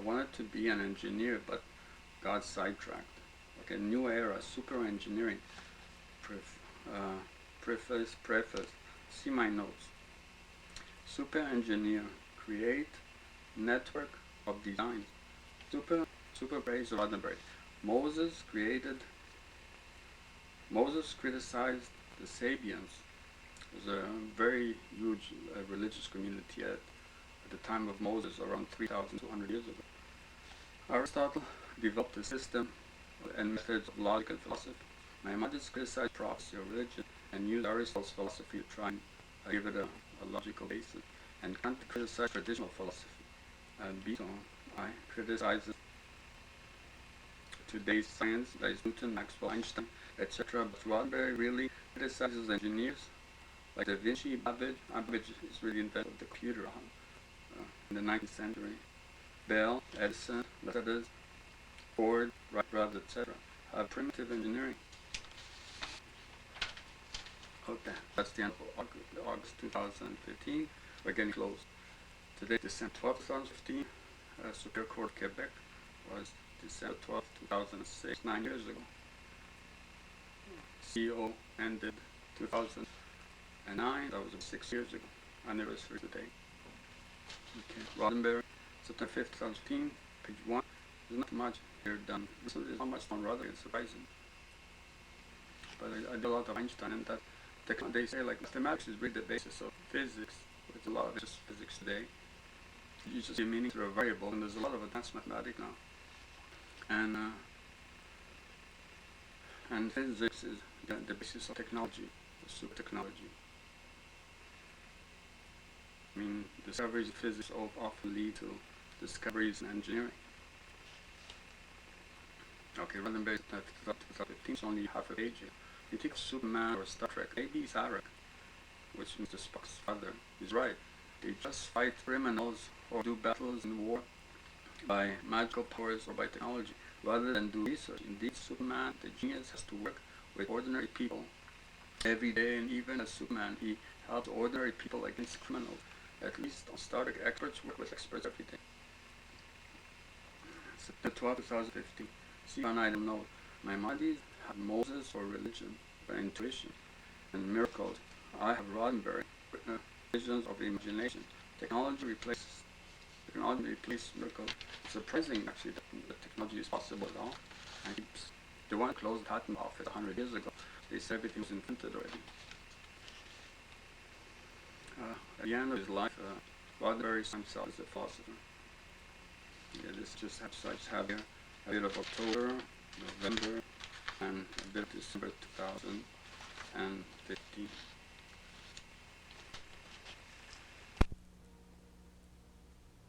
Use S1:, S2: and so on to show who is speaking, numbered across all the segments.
S1: wanted to be an engineer, but got sidetracked. Okay, new era, super engineering. Pref- uh, preface. See my notes. Super engineer, create network of designs. Super praise Roddenberry. Moses created. Moses criticized the Sabians. It was a very huge religious community at the time of Moses, around 3,200 years ago. Aristotle developed a system and methods of logic and philosophy. Maimonides criticized prophecy or religion and used Aristotle's philosophy to try and give it a logical basis. And Kant criticized traditional philosophy. Beaton criticizes today's science, that is Newton, Maxwell, Einstein, etc. But Roddenberry really criticizes engineers like Da Vinci, Babbage. Babbage is really invented the computer in the 19th century. Bell, Edison, Mercedes, Ford, Wright, etc. Primitive engineering. Okay, that's the end of August 2015. We're getting close. Today, December 12, 2015, Superior Court of Quebec was December 12, 2006, 9 years ago. CEO ended 2009, that was 6 years ago, anniversary today. Okay, Roddenberry, September 5th, 2015, page 1. There's not much here done. There's not much on Roddenberry, it's surprising. But I did a lot of Einstein, and that they say like mathematics is really the basis of physics. There's a lot of just physics today. You just give meaning to a variable, and there's a lot of advanced mathematics now. And physics is the basis of technology, the super technology. I mean, discoveries of physics often lead to discoveries in engineering. Okay, Roddenberry 2015 is only half a page here. You think of Superman or Star Trek, maybe he's Arak, which means the Spock's father. He's right. They just fight criminals or do battles in war by magical powers or by technology, rather than do research. Indeed, Superman, the genius, has to work with ordinary people every day, and even as Superman, he helps ordinary people against criminals. At least on Star Trek, experts work with experts every day. September 12, 2015. See one item note. Maimonides had Moses for religion, by intuition, and miracles. I have Roddenberry, visions of imagination. Technology replaces miracles. It's surprising actually that technology is possible at all. And they want to close the patent office 100 years ago. They said everything was invented already. At the end of his life, Roddenberry saw himself as a philosopher. Yeah, this just have here a bit of October, November, and a bit of December 2015.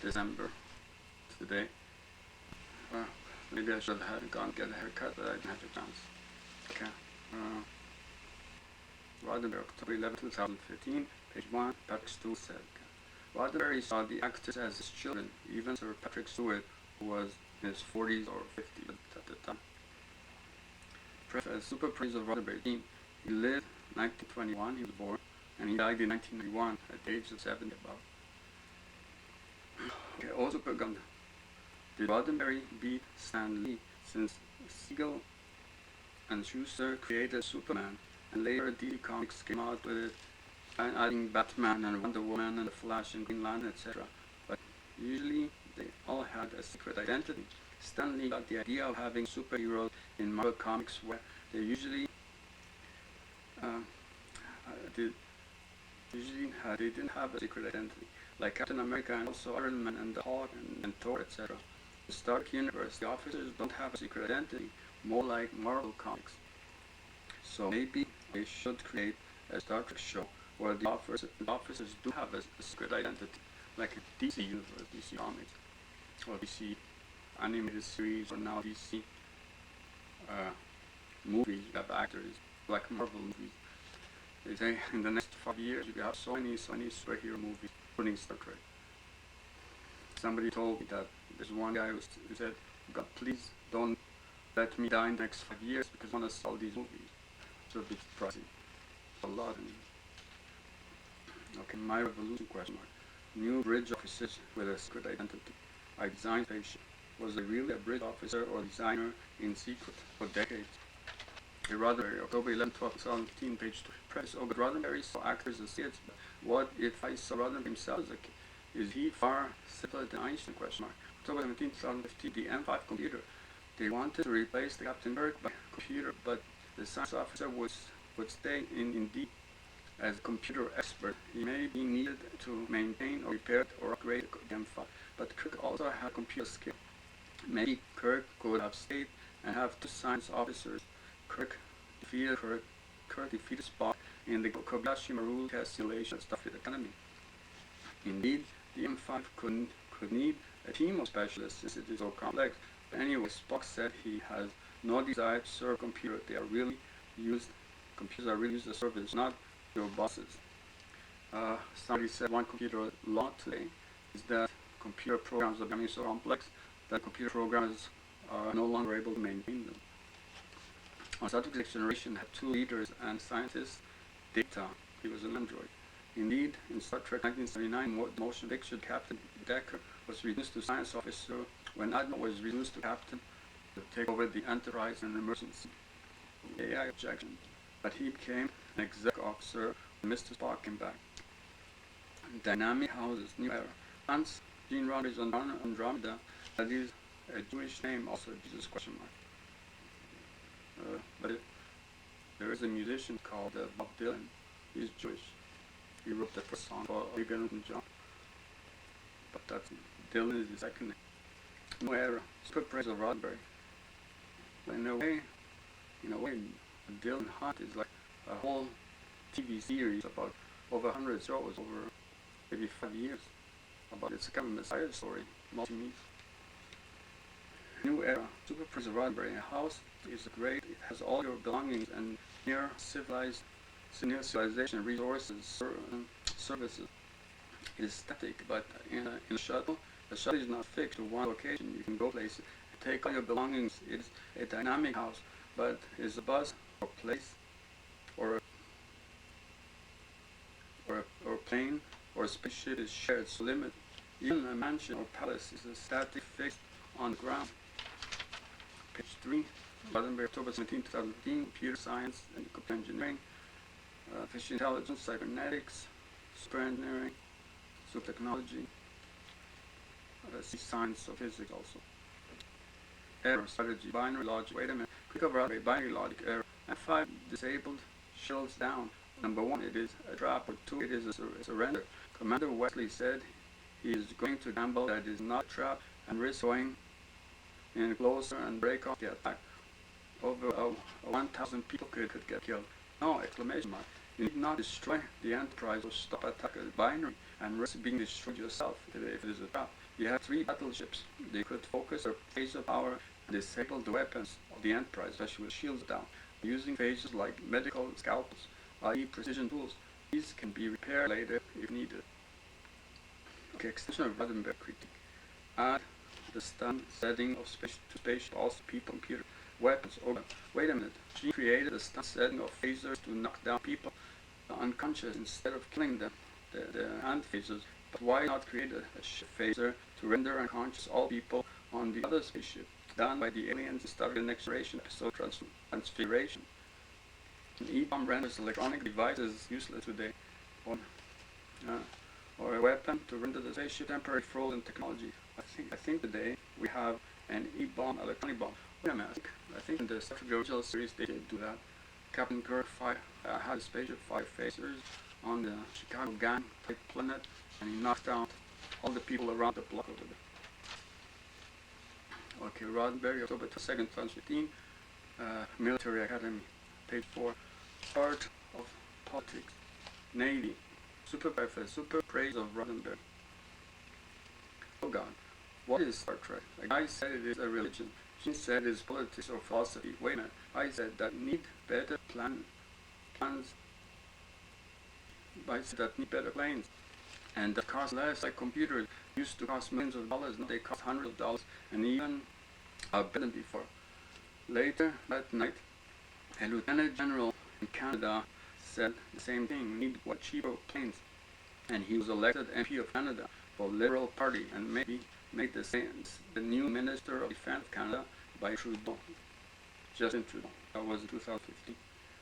S1: December today. Maybe I should have gone get a haircut, but I didn't have a chance. Okay. Roddenberry, October 11, 2015, page 1, Patrick Stewart said. Roddenberry saw the actors as his children, even Sir Patrick Stewart, who was in his 40s or 50s at the time. Super praise of Roddenberry. He lived 1921, he was born, and he died in 1991 at the age of 70 about. Okay, also propaganda. Did Roddenberry beat Stan Lee, since Siegel and Schuster created Superman, and later DC Comics came out with it, and adding Batman and Wonder Woman and the Flash and Green Lantern, etc. But usually they all had a secret identity. Stan Lee got the idea of having superheroes in Marvel Comics where they usually they didn't have a secret identity, like Captain America and also Iron Man and the Hulk and Thor, etc. The Stark Universe, the officers don't have a secret identity, more like Marvel Comics. So maybe they should create a Star Trek show where the officers do have a secret identity, like a DC Universe, DC Comics, or DC animated series, or now DC movies. You have actors, like Marvel movies. They say in the next 5 years you have so many superhero movies, including Star Trek. Somebody told me that there's one guy who said, God, please don't let me die in the next 5 years because I want to sell these movies. It's a bit pricey. A lot. Okay, My Revolution question mark. New bridge officers with a secret identity. I designed spaceship. Was I really a bridge officer or designer in secret for decades? A Roddenberry, October 11, 12, 2015, page 2. Press. Oh, but Roddenberry saw actors as kids. But what if I saw Roddenberry himself as a kid? Is he far simpler than Einstein? Question mark. October 17, 2015, the M5 computer. They wanted to replace the Captain Kirk by a computer, but the science officer would stay indeed as a computer expert. He may be needed to maintain or repair or upgrade the M5, but Kirk also had computer skill. Maybe Kirk could have stayed and have two science officers. Kirk defeated Spock in the Kobayashi Maru test simulation at Starfleet Academy. Indeed, the M5 could need a team of specialists since it is so complex. But anyway, Spock said he has no desire to serve a computer. Computers are really used as servants, not your bosses. Somebody said one computer law today is that computer programs are becoming so complex that computer programmers are no longer able to maintain them. Star Trek Next Generation had two leaders and scientists. Data, he was an android. Indeed, in Star Trek 1979, the motion picture Captain Decker was reduced to science officer when Admiral was reduced to captain to take over the Enterprise in an emergency. AI objection, but he became an exec officer when Mr. Spock came back. Dynamic Houses, New Era. Hans Gene Roddenberry's Andromeda, that is a Jewish name, also Jesus question mark. But there is a musician called Bob Dylan. He's Jewish. He wrote the first song for Olivia Newton-John. But that's Dylan is his second name. New Era, super praise of Roddenberry. In a way, Dylan Hunt is like a whole TV series about over 100 shows over maybe 5 years. It's a kind of Messiah story, multimedia. New Era, super praise of Roddenberry. A house is great. It has all your belongings and near civilization, resources, services. It is static, but in a shuttle, the shuttle is not fixed to one location. You can go places, take all your belongings. It's a dynamic house, but is a bus or place, or a plane or a spaceship is shared. So limit. Even a mansion or palace is a static, fixed on the ground. Page 3. Roddenberry, October 17, 2015, Computer Science and Computer Engineering, Artificial Intelligence, Cybernetics, Super Engineering, Super Technology, Science of Physics also. Error, Strategy, Binary Logic, wait a minute, quick over Roddenberry, Binary Logic, Error, F5, disabled, shields down. Number 1, it is a trap, or 2, it is a surrender. Commander Wesley said he is going to gamble that it is not a trap and risk going in closer and break off the attack. Over 1,000 people could get killed. No, exclamation mark. You need not destroy the Enterprise or stop attack at binary and risk being destroyed yourself if it is a trap. You have 3 battleships. They could focus their phaser power and disable the weapons of the Enterprise, especially with shields down, using phasers like medical scalpels, i.e. precision tools. These can be repaired later if needed. Okay, extension of Roddenberry critique. Add the stun setting of spaceship, also people, computer, weapons. Oh, wait a minute. She created a stun setting of phasers to knock down people unconscious instead of killing them, the hand phasers. But why not create a phaser to render unconscious all people on the other spaceship, done by the aliens in Star Trek Next Generation episode Transfiguration? An E-bomb renders electronic devices useless today, or a weapon to render the spaceship temporary frozen technology. I think today we have an E-bomb, electronic bomb. Wait a minute, I think in the Star Trek original series they did do that. Captain Kirk had a spaceship 5 phasers on the Chicago Gang type planet, and he knocked out all the people around the block over there. Okay, Roddenberry, October 2nd, 2015, Military Academy, page 4, Art of Politics, Navy, super praise of Roddenberry. Oh God, what is Star Trek? A guy said it is a religion. She said it is politics or philosophy. Wait a minute, I said that need better plans. I said that need better planes. And that cost less, like computers used to cost millions of dollars, now they cost hundreds of dollars, and even a billion before. Later that night, a lieutenant general in Canada said the same thing, we need cheaper planes. And he was elected MP of Canada for Liberal Party, and maybe made the new Minister of Defense of Canada by Trudeau, Justin Trudeau. That was in 2015.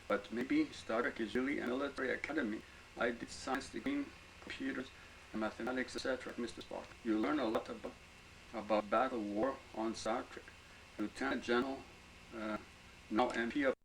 S1: But maybe Star Trek is really a military academy. I did science degree, computers, and mathematics, etc. Mr. Spock. You learn a lot about battle war on Star Trek. Lieutenant General, now MP of